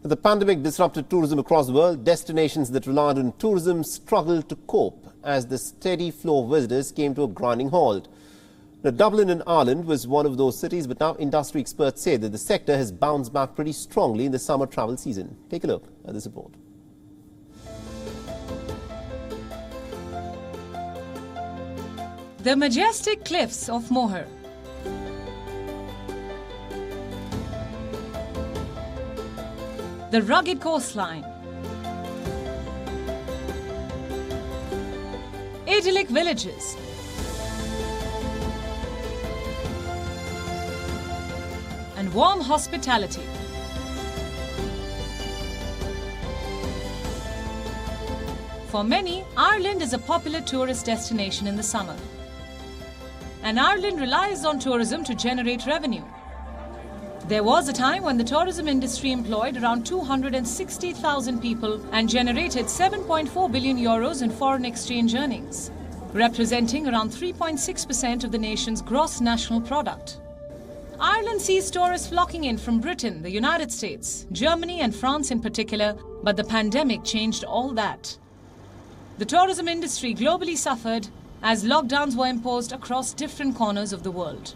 The pandemic disrupted tourism across the world. Destinations that relied on tourism struggled to cope as the steady flow of visitors came to a grinding halt. Now, Dublin in Ireland was one of those cities, but now industry experts say that the sector has bounced back pretty strongly in the summer travel season. Take a look at this report. The majestic cliffs of Moher. The rugged coastline. Idyllic villages. And warm hospitality. For many, Ireland is a popular tourist destination in the summer. And Ireland relies on tourism to generate revenue. There was a time when the tourism industry employed around 260,000 people and generated 7.4 billion euros in foreign exchange earnings, representing around 3.6% of the nation's gross national product. Ireland sees tourists flocking in from Britain, the United States, Germany and France in particular, but the pandemic changed all that. The tourism industry globally suffered as lockdowns were imposed across different corners of the world.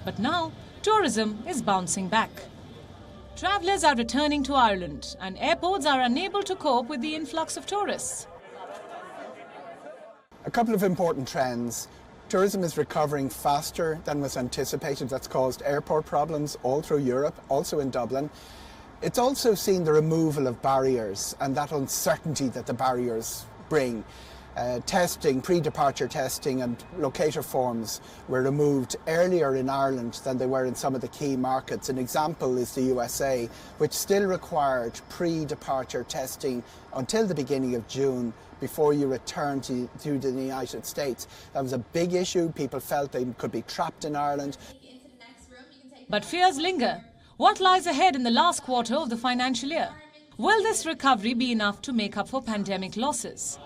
But now, tourism is bouncing back. Travellers are returning to Ireland and airports are unable to cope with the influx of tourists. A couple of important trends. Tourism is recovering faster than was anticipated. That's caused airport problems all through Europe, also in Dublin. It's also seen the removal of barriers and that uncertainty that the barriers bring. Testing, pre-departure testing and locator forms were removed earlier in Ireland than they were in some of the key markets. An example is the USA, which still required pre-departure testing until the beginning of June before you return to the United States. That was a big issue. People felt they could be trapped in Ireland. But fears linger. What lies ahead in the last quarter of the financial year? Will this recovery be enough to make up for pandemic losses?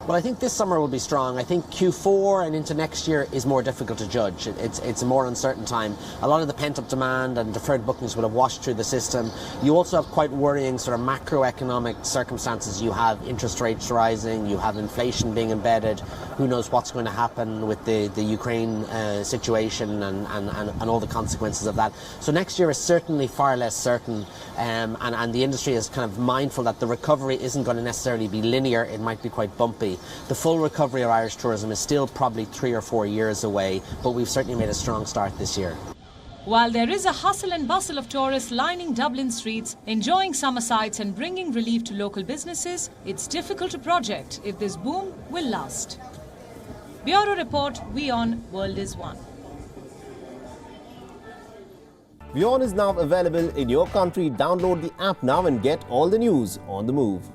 Well, I think this summer will be strong. I think Q4 and into next year is more difficult to judge. It's a more uncertain time. A lot of the pent-up demand and deferred bookings will have washed through the system. You also have quite worrying sort of macroeconomic circumstances. You have interest rates rising, you have inflation being embedded. Who knows what's going to happen with the Ukraine situation and all the consequences of that. So next year is certainly far less certain, and the industry is kind of mindful that the recovery isn't going to necessarily be linear. It might be quite bumpy. The full recovery of Irish tourism is still probably 3 or 4 years away, but we've certainly made a strong start this year. While there is a hustle and bustle of tourists lining Dublin streets, enjoying summer sights and bringing relief to local businesses, it's difficult to project if this boom will last. Bureau Report, WION World is One. WION is now available in your country. Download the app now and get all the news on the move.